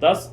10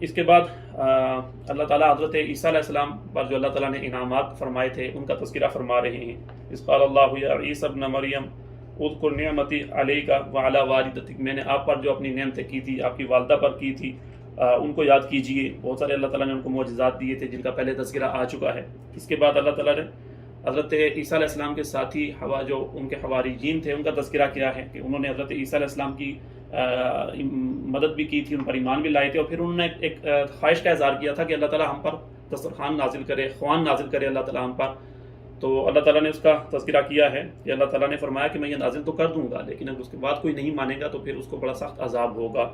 اس کے بعد اللہ تعالیٰ حضرت عیسیٰ علیہ السلام پر جو اللہ تعالیٰ نے انعامات فرمائے تھے ان کا تذکرہ فرما رہے ہیں. اذ قال اللہ یا عیسیٰ ابن مریم اذکر نعمتی علیک وعلی والدتک، میں نے آپ پر جو اپنی نعمتیں کی تھی آپ کی والدہ پر کی تھی ان کو یاد کیجئے. بہت سارے اللہ تعالیٰ نے ان کو معجزات دیے تھے جن کا پہلے تذکرہ آ چکا ہے. اس کے بعد اللہ تعالیٰ نے حضرت عیسیٰ علیہ السلام کے ساتھی جو ان کے حواریین تھے ان کا تذکرہ کیا ہے کہ انہوں نے حضرت عیسیٰ علیہ السلام کی مدد بھی کی تھی، ان پر ایمان بھی لائے تھے، اور پھر انہوں نے ایک خواہش کا اظہار کیا تھا کہ اللہ تعالیٰ ہم پر دسترخوان نازل کرے، خوان نازل کرے اللہ تعالیٰ ہم پر. تو اللہ تعالیٰ نے اس کا تذکرہ کیا ہے کہ اللہ تعالیٰ نے فرمایا کہ میں یہ نازل تو کر دوں گا، لیکن اگر اس کے بعد کوئی نہیں مانے گا تو پھر اس کو بڑا سخت عذاب ہوگا.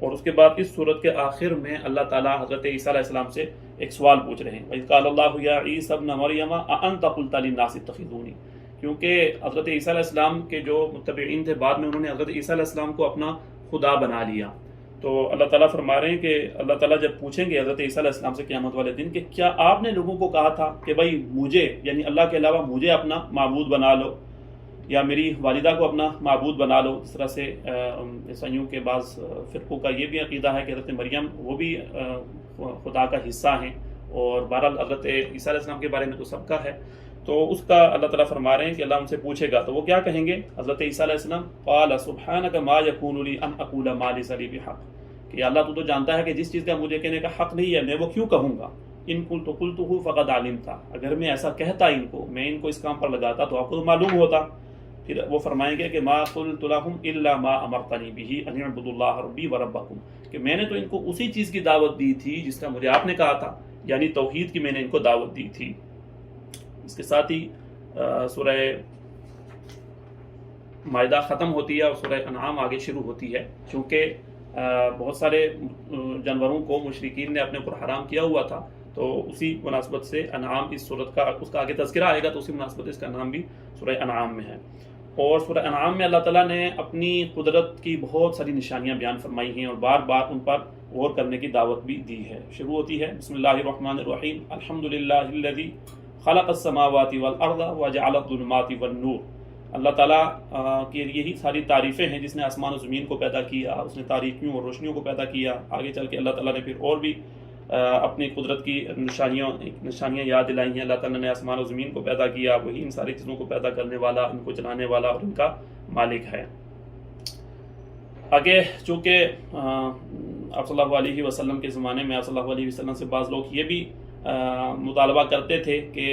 اور اس کے بعد اس صورت کے آخر میں اللہ تعالیٰ حضرت عیسیٰ علیہ السلام سے ایک سوال پوچھ رہے ہیں. وَإِذْ قَالَ اللَّهُ يَا عِيسَى ابْنَ مَرْيَمَ أَأَنْتَ قُلْتَ لِلنَّاسِ اتَّخِذُونِي، کیونکہ حضرت عیسیٰ علیہ السلام کے جو متبعین تھے بعد میں انہوں نے حضرت عیسیٰ علیہ السلام کو اپنا خدا بنا لیا. تو اللہ تعالیٰ فرما رہے ہیں کہ اللہ تعالیٰ جب پوچھیں گے حضرت عیسیٰ علیہ السلام سے قیامت والے دن کہ کیا آپ نے لوگوں کو کہا تھا کہ بھائی مجھے یعنی اللہ کے علاوہ مجھے اپنا معبود بنا لو یا میری والدہ کو اپنا معبود بنا لو. اس طرح سے عیسائیوں کے بعض فرقوں کا یہ بھی عقیدہ ہے کہ حضرت مریم وہ بھی خدا کا حصہ ہیں، اور بہرحال حضرت عیسیٰ علیہ السلام کے بارے میں تو سب کا ہے. تو اس کا اللہ تعالیٰ فرما رہے ہیں کہ اللہ ان سے پوچھے گا تو وہ کیا کہیں گے. حضرت عیسیٰ علیہ السلام قال سبحانک ما یکون لی ان اقول ما لیس لی بحق، کہ اللہ تو جانتا ہے کہ جس چیز کا مجھے کہنے کا حق نہیں ہے میں وہ کیوں کہوں گا. ان قلت قلتہ فقد علمت، اگر میں ایسا کہتا ان کو، میں ان کو اس کام پر لگاتا تو آپ کو تو معلوم ہوتا. پھر وہ فرمائیں گے کہ ما قلت لهم الا ما امرتنی به ان اعبدوا اللہ ربی وربکم، کہ میں نے تو ان کو اسی چیز کی دعوت دی تھی جس کا مجھے آپ نے کہا تھا، یعنی توحید کی میں نے ان کو دعوت دی تھی. اس کے ساتھ ہی سورہ مائدہ ختم ہوتی ہے اور سورہ انعام آگے شروع ہوتی ہے. چونکہ بہت سارے جانوروں کو مشرکین نے اپنے اوپر حرام کیا ہوا تھا، تو اسی مناسبت سے انعام اس صورت کا اس کا آگے تذکرہ آئے گا، تو اسی مناسبت اس کا نام بھی سورہ انعام میں ہے. اور سورہ انعام میں اللہ تعالیٰ نے اپنی قدرت کی بہت ساری نشانیاں بیان فرمائی ہیں اور بار بار ان پر غور کرنے کی دعوت بھی دی ہے. شروع ہوتی ہے بسم اللہ الرحمن الرحیم الحمدللہ الذی خلق السماوات والارض وجعل الظلمات والنور. اللہ تعالیٰ کی یہی ساری تعریفیں ہیں جس نے آسمان و زمین کو پیدا کیا، اس نے تاریکیوں اور روشنیوں کو پیدا کیا. آگے چل کے اللہ تعالیٰ نے پھر اور بھی اپنی قدرت کی نشانیاں یاد دلائی ہیں. اللہ تعالیٰ نے آسمان و زمین کو پیدا کیا، وہی ان ساری چیزوں کو پیدا کرنے والا، ان کو چلانے والا اور ان کا مالک ہے. آگے چونکہ آپ صلی اللہ علیہ وسلم کے زمانے میں آپ صلی اللہ علیہ وسلم سے بعض لوگ یہ بھی مطالبہ کرتے تھے کہ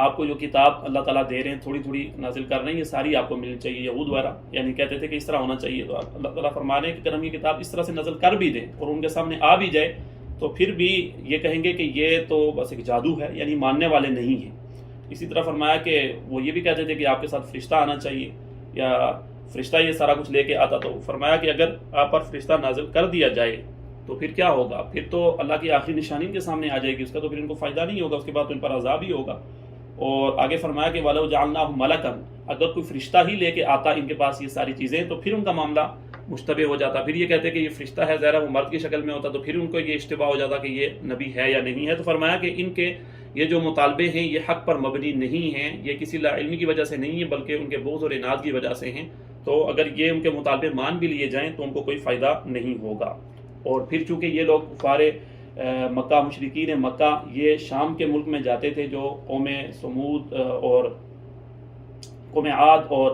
آپ کو جو کتاب اللہ تعالیٰ دے رہے ہیں تھوڑی تھوڑی نازل کر رہے ہیں، یہ ساری آپ کو ملنی چاہیے. یہود وغیرہ یعنی کہتے تھے کہ اس طرح ہونا چاہیے. تو اللہ تعالیٰ فرما رہے ہیں کہ اگر ہم یہ کتاب اس طرح سے نازل کر بھی دیں اور ان کے سامنے آ بھی جائے تو پھر بھی یہ کہیں گے کہ یہ تو بس ایک جادو ہے، یعنی ماننے والے نہیں ہیں. اسی طرح فرمایا کہ وہ یہ بھی کہتے تھے کہ آپ کے ساتھ فرشتہ آنا چاہیے یا فرشتہ یہ سارا کچھ لے کے آتا. تو فرمایا کہ اگر آپ پر فرشتہ نازل کر دیا جائے تو پھر کیا ہوگا، پھر تو اللہ کی آخری نشانی کے سامنے آ جائے گی، اس کا تو پھر ان کو فائدہ نہیں ہوگا، اس کے بعد تو ان پر عذاب ہی ہوگا. اور آگے فرمایا کہ وَلَوْ جَعَلْنَاهُ مَلَكًا، اگر کوئی فرشتہ ہی لے کے آتا ان کے پاس یہ ساری چیزیں تو پھر ان کا معاملہ مشتبہ ہو جاتا. پھر یہ کہتے کہ یہ فرشتہ ہے، ظاہر وہ مرد کی شکل میں ہوتا، تو پھر ان کو یہ اشتباہ ہو جاتا کہ یہ نبی ہے یا نہیں ہے. تو فرمایا کہ ان کے یہ جو مطالبے ہیں یہ حق پر مبنی نہیں ہیں، یہ کسی لا علمی کی وجہ سے نہیں ہے بلکہ ان کے بغض اور عناد کی وجہ سے ہیں. تو اگر یہ ان کے مطالبے مان بھی لیے جائیں تو ان کو کوئی فائدہ نہیں ہوگا. اور پھر چونکہ یہ لوگ کفار مکہ، مشرکین مکہ، یہ شام کے ملک میں جاتے تھے جو قوم سمود اور قوم عاد اور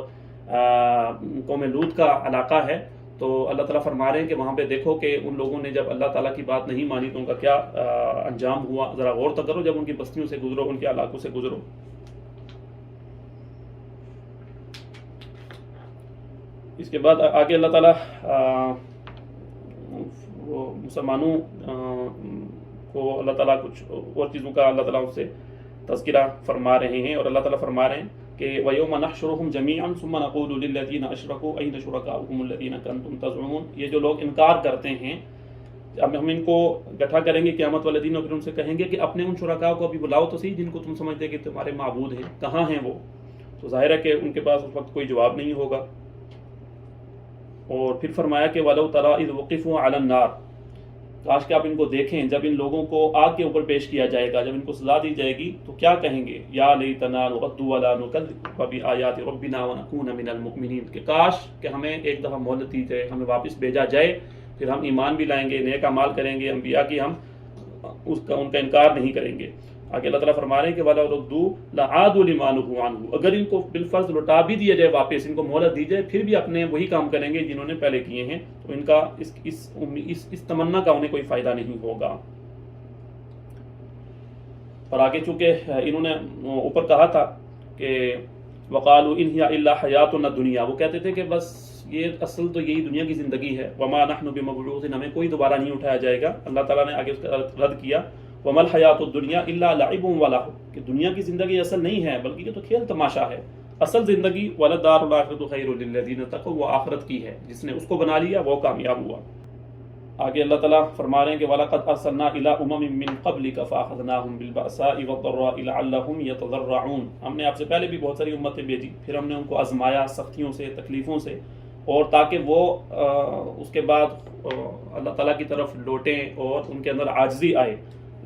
قوم لوط کا علاقہ ہے. تو اللہ تعالیٰ فرما رہے ہیں کہ وہاں پہ دیکھو کہ ان لوگوں نے جب اللہ تعالیٰ کی بات نہیں مانی تو ان کا کیا انجام ہوا. ذرا غور تو کرو جب ان کی بستیوں سے گزرو، ان کے علاقوں سے گزرو. اس کے بعد آگے اللہ تعالیٰ مسلمانوں کو اللہ تعالیٰ کچھ اور چیزوں کا اللہ تعالیٰ سے تذکرہ فرما رہے ہیں. اور اللہ تعالیٰ فرما رہے ہیں کہ وَيَوْمَ نَحْشُرُهُمْ جَمِيعًا ثُمَّ نَقُولُ لِلَّذِينَ أَشْرَكُوا أَيْنَ شُرَكَاؤُكُمُ الَّذِينَ كُنتُمْ تَزْعُمُونَ. یہ جو لوگ انکار کرتے ہیں اب ہم ان کو اکٹھا کریں گے قیامت والے دن اور پھر ان سے کہیں گے کہ اپنے ان شرکاء کو ابھی بلاؤ تو صحیح جن کو تم سمجھتے کہ تمہارے معبود ہیں، کہاں ہیں وہ. تو ظاہر ہے کہ ان کے پاس اس وقت کوئی جواب نہیں ہوگا. اور پھر فرمایا کہ وَلَوْ تَرَىٰ إِذْ وُقِفُوا عَلَى النَّارِ، کاش کہ آپ ان کو دیکھیں جب ان لوگوں کو آگ کے اوپر پیش کیا جائے گا، جب ان کو سزا دی جائے گی تو کیا کہیں گے، یا لیتنا نرد ولا نکذب بآیات ربنا ونکون من المؤمنین، کہ کاش کہ ہمیں ایک دفعہ مہلت دی جائے، ہمیں واپس بھیجا جائے پھر ہم ایمان بھی لائیں گے، نیک اعمال کریں گے، انبیاء کی ہم ان کا انکار نہیں کریں گے۔ آگے اللہ تعالیٰ فرما رہے ہیں کہ وَلَوْ رُدُّوا لَعَادُوا لِمَا نُهُوا عَنْهُ، اگر ان کو بالفرض لوٹا بھی دیا جائے واپس، ان کو مہلت دی جائے، پھر بھی اپنے وہی کام کریں گے جنہوں نے پہلے کیے ہیں، تو ان کا اس تمنا کا انہیں کوئی فائدہ نہیں ہوگا۔ اور آگے چونکہ انہوں نے اوپر کہا تھا کہ وَقَالُوا إِنْ هِيَ إِلَّا حَيَاتُنَا الدُّنْيَا، وہ کہتے تھے کہ بس یہ اصل تو یہی دنیا کی زندگی ہے، وَمَا نَحْنُ بِمَبْعُوثِينَ، ہمیں کوئی دوبارہ نہیں اٹھایا جائے گا۔ اللہ تعالیٰ نے آگے اس کا رد کیا وَمَا الْحَيَاةُ الدُّنْيَا إِلَّا لَعِبٌ وَلَهْوٌ، کہ دنیا کی زندگی اصل نہیں ہے بلکہ یہ تو کھیل تماشا ہے، اصل زندگی وَلَدَّارُ الْآخِرَةُ خَيْرٌ لِلَّذِينَ اتَّقَوْا، وہ آخرت کی ہے، جس نے اس کو بنا لیا وہ کامیاب ہوا۔ آگے اللہ تعالیٰ فرما رہے ہیں کہ وَلَقَدْ أَرْسَلْنَا إِلَىٰ أُمَمٍ مِّن قَبْلِكَ فَأَخَذْنَاهُم بِالْبَأْسَاءِ وَالضَّرَّاءِ لَعَلَّهُمْ يَتَضَرَّعُونَ، ہم نے آپ سے پہلے بھی بہت ساری امتیں بھیجی، پھر ہم نے ان کو آزمایا سختیوں سے، تکلیفوں سے، اور تاکہ وہ اس کے بعد اللہ تعالیٰ کی طرف لوٹیں اور ان کے اندر عاجزی آئے۔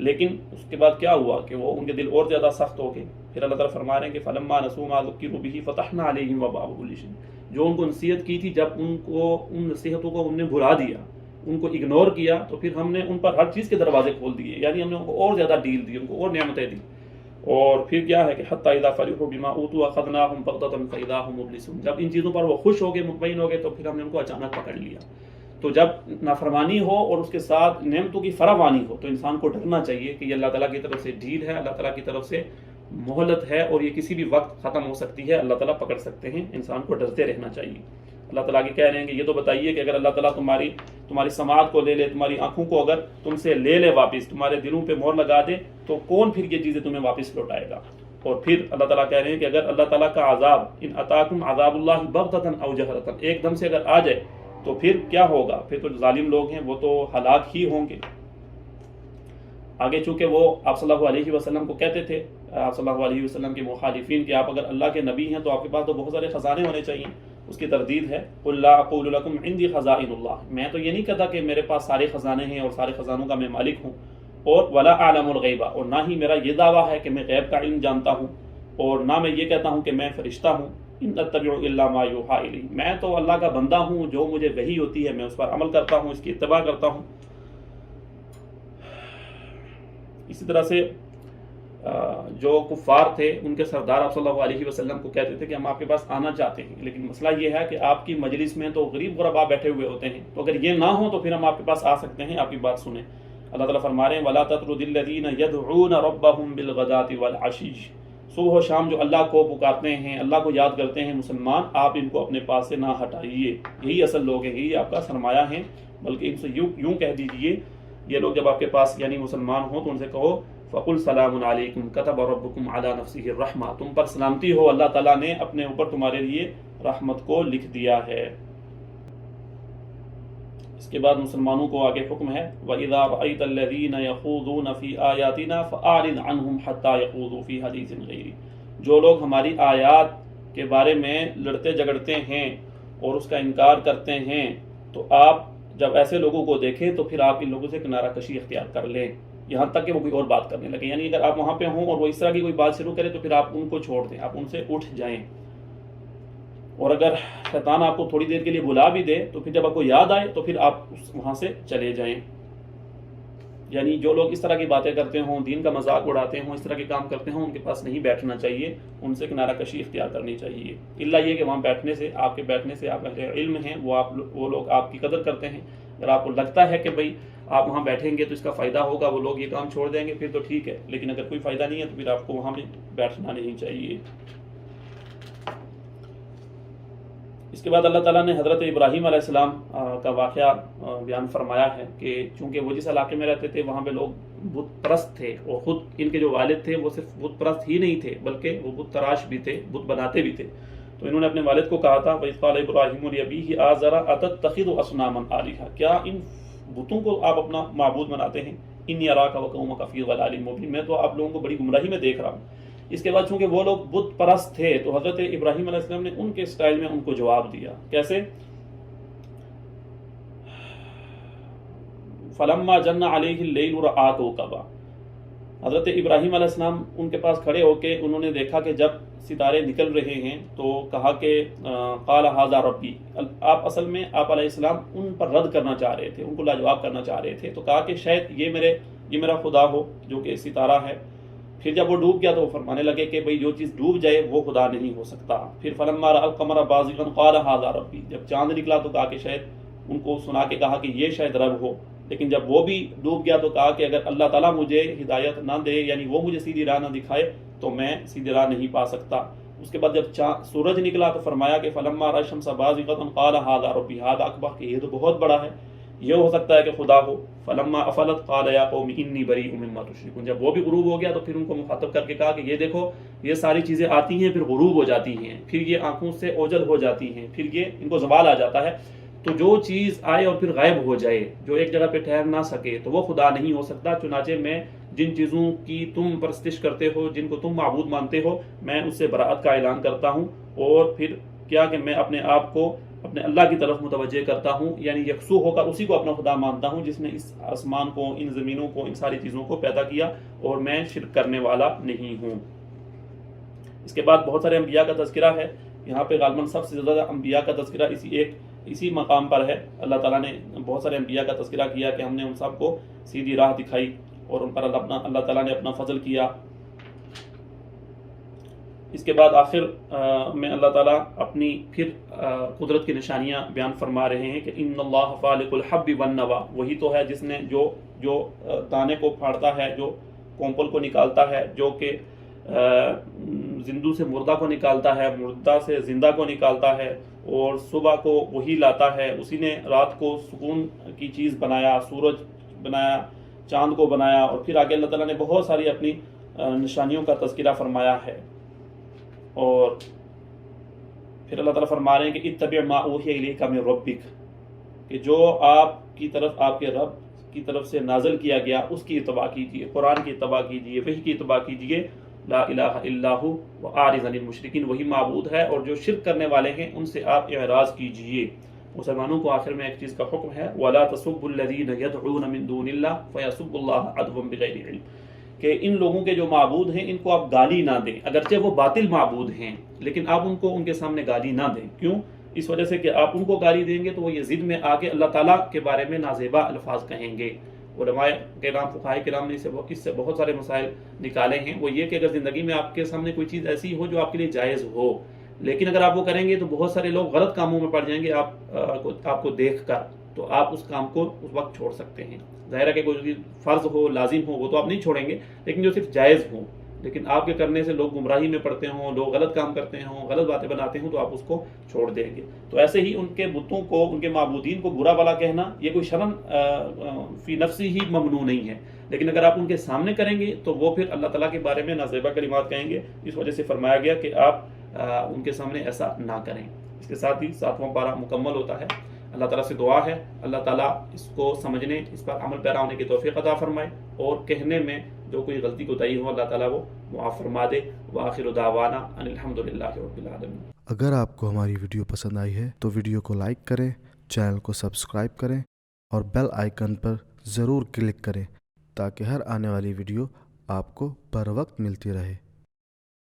لیکن اس کے بعد کیا ہوا کہ وہ ان کے دل اور زیادہ سخت ہو گئے۔ پھر اللہ تعالیٰ فرما رہے ہیں کہ فَلَمَّا نَسُوا مَا ذُكِّرُوا بِهِ فَتَحْنَا عَلَيْهِمْ أَبْوَابَ كُلِّ شَيْءٍ، جو ان کو نصیحت کی تھی، جب ان نصیحتوں کو ان نے بھلا دیا، ان کو اگنور کیا، تو پھر ہم نے ان پر ہر چیز کے دروازے کھول دیے، یعنی ہم نے ان کو اور زیادہ ڈیل دی، ان کو اور نعمتیں دی۔ اور پھر کیا ہے کہ حتیٰ اذا فرحوا بما اوتوا اخذناهم بغتة فاذا هم مبلسون، جب ان چیزوں پر وہ خوش ہو گئے، مطمئن ہو گئے، تو پھر ہم نے ان کو اچانک پکڑ لیا۔ تو جب نافرمانی ہو اور اس کے ساتھ نعمتوں کی فراوانی ہو تو انسان کو ڈرنا چاہیے کہ یہ اللہ تعالیٰ کی طرف سے ڈھیل ہے، اللہ تعالیٰ کی طرف سے مہلت ہے، اور یہ کسی بھی وقت ختم ہو سکتی ہے، اللہ تعالیٰ پکڑ سکتے ہیں، انسان کو ڈرتے رہنا چاہیے۔ اللہ تعالیٰ کی کہہ رہے ہیں کہ یہ تو بتائیے کہ اگر اللہ تعالیٰ تمہاری سماعت کو لے لے، تمہاری آنکھوں کو اگر تم سے لے لے واپس، تمہارے دلوں پہ مہر لگا دے، تو کون پھر یہ چیزیں تمہیں واپس لوٹائے گا؟ اور پھر اللہ تعالیٰ کہہ رہے ہیں کہ اگر اللہ تعالیٰ کا عذاب، ان اتاکم عذاب اللہ بغتۃ او جہرۃ، ایک دم سے اگر آ جائے تو پھر کیا ہوگا؟ پھر تو ظالم لوگ ہیں وہ تو ہلاک ہی ہوں گے۔ آگے چونکہ وہ آپ صلی اللہ علیہ وسلم کو کہتے تھے، آپ صلی اللہ علیہ وسلم کے مخالفین، کہ آپ اگر اللہ کے نبی ہیں تو آپ کے پاس تو بہت سارے خزانے ہونے چاہیے۔ اس کی تردید ہے قُلْ لَا أَقُولُ لَكُمْ عِنْدِي خَزَائِنُ اللَّهِ، میں تو یہ نہیں کہتا کہ میرے پاس سارے خزانے ہیں اور سارے خزانوں کا میں مالک ہوں، اور وَلَا أَعْلَمُ الْغَيْبَ، اور نہ ہی میرا یہ دعویٰ ہے کہ میں غیب کا علم جانتا ہوں، اور نہ میں یہ کہتا ہوں کہ میں فرشتہ ہوں۔ إِنْ أَتَّبِعُ إِلَّا مَا يُوحَىٰ إِلَيَّ، میں تو اللہ کا بندہ ہوں، جو مجھے وحی ہوتی ہے میں اس پر عمل کرتا ہوں، اس کی اتباع کرتا ہوں۔ اسی طرح سے جو کفار تھے ان کے سردار آپ صلی اللہ علیہ وسلم کو کہتے تھے کہ ہم آپ کے پاس آنا چاہتے ہیں، لیکن مسئلہ یہ ہے کہ آپ کی مجلس میں تو غریب غربا بیٹھے ہوئے ہوتے ہیں، تو اگر یہ نہ ہو تو پھر ہم آپ کے پاس آ سکتے ہیں، آپ کی بات سنیں۔ اللہ تعالیٰ فرما رہے ہیں وَلَا تَطْرُدِ الَّذِينَ يَدْعُونَ رَبَّهُمْ بِالْغَدَاةِ وَالْعَشِيِّ، صبح و شام جو اللہ کو پکارتے ہیں، اللہ کو یاد کرتے ہیں مسلمان، آپ ان کو اپنے پاس سے نہ ہٹائیے، یہی اصل لوگ ہیں، یہی آپ کا سرمایہ ہیں، بلکہ ان سے یوں کہہ دیجئے، یہ لوگ جب آپ کے پاس یعنی مسلمان ہوں تو ان سے کہو فَقُلْ سَلَامٌ عَلَيْكُمْ كَتَبَ رَبُّكُمْ عَلَى نَفْسِهِ الرَّحْمَةَ، تم پر سلامتی ہو، اللہ تعالیٰ نے اپنے اوپر تمہارے لیے رحمت کو لکھ دیا ہے۔ اس کے بعد مسلمانوں کو آگے حکم ہے وَإِذَا رَأَيْتَ الَّذِينَ يَخُوضُونَ فِي آيَاتِنَا فَأَعْرِضْ عَنْهُمْ حَتَّى يَخُوضُوا فِي حَدِيثٍ غَيْرِهِ، جو لوگ ہماری آیات کے بارے میں لڑتے جھگڑتے ہیں اور اس کا انکار کرتے ہیں، تو آپ جب ایسے لوگوں کو دیکھیں تو پھر آپ ان لوگوں سے کنارہ کشی اختیار کر لیں، یہاں تک کہ وہ کوئی اور بات کرنے لگے، یعنی اگر آپ وہاں پہ ہوں اور وہ اس طرح کی کوئی بات شروع کرے تو پھر آپ ان کو چھوڑ دیں، آپ ان سے اٹھ جائیں۔ اور اگر شیطان آپ کو تھوڑی دیر کے لیے بلا بھی دے تو پھر جب آپ کو یاد آئے تو پھر آپ وہاں سے چلے جائیں۔ یعنی جو لوگ اس طرح کی باتیں کرتے ہوں، دین کا مذاق اڑاتے ہوں، اس طرح کے کام کرتے ہوں، ان کے پاس نہیں بیٹھنا چاہیے، ان سے کنارہ کشی اختیار کرنی چاہیے، الا یہ کہ وہاں بیٹھنے سے، آپ کے بیٹھنے سے، آپ اہل علم ہیں، وہ لوگ آپ کی قدر کرتے ہیں۔ اگر آپ کو لگتا ہے کہ بھئی آپ وہاں بیٹھیں گے تو اس کا فائدہ ہوگا، وہ لوگ یہ کام چھوڑ دیں گے، پھر تو ٹھیک ہے، لیکن اگر کوئی فائدہ نہیں ہے تو پھر آپ کو وہاں بھی بیٹھنا نہیں چاہیے۔ اس کے بعد اللہ تعالیٰ نے حضرت ابراہیم علیہ السلام کا واقعہ بیان فرمایا ہے کہ چونکہ وہ جس علاقے میں رہتے تھے وہاں پہ لوگ بت پرست تھے، اور خود ان کے جو والد تھے وہ صرف بت پرست ہی نہیں تھے بلکہ وہ بت تراش بھی تھے، بت بناتے بھی تھے۔ تو انہوں نے اپنے والد کو کہا تھا وَإِذْ قَالَ إِبْرَاهِيمُ لِأَبِيهِ آزَرَ أَتَتَّخِذُ أَصْنَامًا آلِهَةً، کیا ان بتوں کو آپ اپنا معبود بناتے ہیں؟ إِنِّي أَرَاكَ وَقَوْمَكَ فِي ضَلَالٍ مُبِينٍ، میں تو آپ لوگوں کو بڑی گمراہی میں دیکھ رہا ہوں۔ اس کے بعد چونکہ وہ لوگ بت پرست تھے تو حضرت ابراہیم علیہ السلام نے ان کے سٹائل میں ان کو جواب دیا، کیسے؟ فَلَمَّا جَنَّ عَلَيْهِ اللَّيْلُ رَأَىٰ كَوْكَبًا، حضرت ابراہیم علیہ السلام ان کے پاس کھڑے ہو کے انہوں نے دیکھا کہ جب ستارے نکل رہے ہیں تو کہا کہ قال ھذا ربی. آپ اصل میں آپ علیہ السلام ان پر رد کرنا چاہ رہے تھے، ان کو لاجواب کرنا چاہ رہے تھے، تو کہا کہ شاید یہ میرا خدا ہو جو کہ ستارہ ہے. پھر جب وہ ڈوب گیا تو وہ فرمانے لگے کہ بھئی جو چیز ڈوب جائے وہ خدا نہیں ہو سکتا. پھر فلما رأى القمر بازغا قال ھذا ربی، جب چاند نکلا تو کہا کہ شاید ان کو سنا کے کہا کہ یہ شاید رب ہو. لیکن جب وہ بھی ڈوب گیا تو کہا کہ اگر اللہ تعالیٰ مجھے ہدایت نہ دے، یعنی وہ مجھے سیدھی راہ نہ دکھائے تو میں سیدھی راہ نہیں پا سکتا. اس کے بعد جب سورج نکلا تو فرمایا کہ فلما رأى الشمس بازغة قال ھذا ربی ھذا اکبر، کہ یہ تو بہت بڑا ہے، یہ ہو سکتا ہے کہ خدا ہو. فلما افلت قال یا قوم انی بریء مما تشرکون، جب وہ بھی غروب ہو گیا تو پھر ان کو مخاطب کر کے کہا کہ یہ دیکھو یہ ساری چیزیں آتی ہیں پھر غروب ہو جاتی ہیں، پھر یہ آنکھوں سے اوجل ہو جاتی ہیں، پھر یہ ان کو زوال آ جاتا ہے. تو جو چیز آئے اور پھر غائب ہو جائے، جو ایک جگہ پہ ٹھہر نہ سکے، تو وہ خدا نہیں ہو سکتا. چنانچہ میں جن چیزوں کی تم پرستش کرتے ہو، جن کو تم معبود مانتے ہو، میں اس سے براءت کا اعلان کرتا ہوں. اور پھر کیا کہ میں اپنے آپ کو اپنے اللہ کی طرف متوجہ کرتا ہوں، یعنی یکسو ہو کر اسی کو اپنا خدا مانتا ہوں جس نے اس آسمان کو، ان زمینوں کو، ان ساری چیزوں کو پیدا کیا، اور میں شرک کرنے والا نہیں ہوں. اس کے بعد بہت سارے انبیاء کا تذکرہ ہے. یہاں پہ غالباً سب سے زیادہ انبیاء کا تذکرہ اسی مقام پر ہے. اللہ تعالیٰ نے بہت سارے انبیاء کا تذکرہ کیا کہ ہم نے ان سب کو سیدھی راہ دکھائی اور ان پر اللہ تعالیٰ نے اپنا فضل کیا. اس کے بعد آخر میں اللہ تعالیٰ اپنی پھر قدرت کی نشانیاں بیان فرما رہے ہیں کہ ان اللہ فالق الحب والنوى، وہی تو ہے جس نے جو دانے کو پھاڑتا ہے، جو کونپل کو نکالتا ہے، جو کہ زندو سے مردہ کو نکالتا ہے، مردہ سے زندہ کو نکالتا ہے، اور صبح کو وہی لاتا ہے. اسی نے رات کو سکون کی چیز بنایا، سورج بنایا، چاند کو بنایا، اور پھر آگے اللہ تعالیٰ نے بہت ساری اپنی نشانیوں کا تذکرہ فرمایا ہے. اور پھر اللہ تعالیٰ فرما رہے ہیں کہ اتبع ما اوحی الیک من ربک، کہ جو آپ کی طرف آپ کے رب کی طرف سے نازل کیا گیا اس کی اتباع کیجیے، قرآن کی اتباع کیجیے، وحی کی اتباع کیجیے. لا الہ الا ھو واعرض عن المشرکین، وہی معبود ہے اور جو شرک کرنے والے ہیں ان سے آپ اعراض کیجیے. مسلمانوں کو آخر میں ایک چیز کا حکم ہے، ولا تسبوا الذین یدعون من دون اللہ فیسبوا اللہ عدوا بغیر علم، کہ ان لوگوں کے جو معبود ہیں ان کو آپ گالی نہ دیں، اگرچہ وہ باطل معبود ہیں لیکن آپ ان کو ان کے سامنے گالی نہ دیں. کیوں؟ اس وجہ سے کہ آپ ان کو گالی دیں گے تو وہ یہ ضد میں آ کے اللہ تعالیٰ کے بارے میں نازیبا الفاظ کہیں گے. علماء کرام، فقہاء کرام نے اس سے بہت سارے مسائل نکالے ہیں. وہ یہ کہ اگر زندگی میں آپ کے سامنے کوئی چیز ایسی ہو جو آپ کے لیے جائز ہو، لیکن اگر آپ وہ کریں گے تو بہت سارے لوگ غلط کاموں میں پڑ جائیں گے آپ کو دیکھ کر، تو آپ اس کام کو اس وقت چھوڑ سکتے ہیں. ظاہر ہے کہ کوئی فرض ہو، لازم ہو، وہ تو آپ نہیں چھوڑیں گے، لیکن جو صرف جائز ہو، لیکن آپ کے کرنے سے لوگ گمراہی میں پڑتے ہوں، لوگ غلط کام کرتے ہوں، غلط باتیں بناتے ہوں، تو آپ اس کو چھوڑ دیں گے. تو ایسے ہی ان کے بتوں کو، ان کے معبودین کو برا بھلا کہنا یہ کوئی شرعاً فی نفسی ہی ممنوع نہیں ہے، لیکن اگر آپ ان کے سامنے کریں گے تو وہ پھر اللہ تعالیٰ کے بارے میں نازیبا کلمات کہیں گے. اس وجہ سے فرمایا گیا کہ آپ ان کے سامنے ایسا نہ کریں. اس کے ساتھ ہی 7واں پارہ مکمل ہوتا ہے. اللہ تعالیٰ سے دعا ہے اللہ تعالیٰ اس کو سمجھنے، اس پر عمل پیرا ہونے کی توفیق عطا فرمائے، اور کہنے میں جو کوئی غلطی کوتاہی ہو اللہ تعالیٰ وہ معاف فرما دے. وآخر دعوانا ان الحمدللہ رب العالمین. اگر آپ کو ہماری ویڈیو پسند آئی ہے تو ویڈیو کو لائک کریں، چینل کو سبسکرائب کریں اور بیل آئیکن پر ضرور کلک کریں تاکہ ہر آنے والی ویڈیو آپ کو بر وقت ملتی رہے.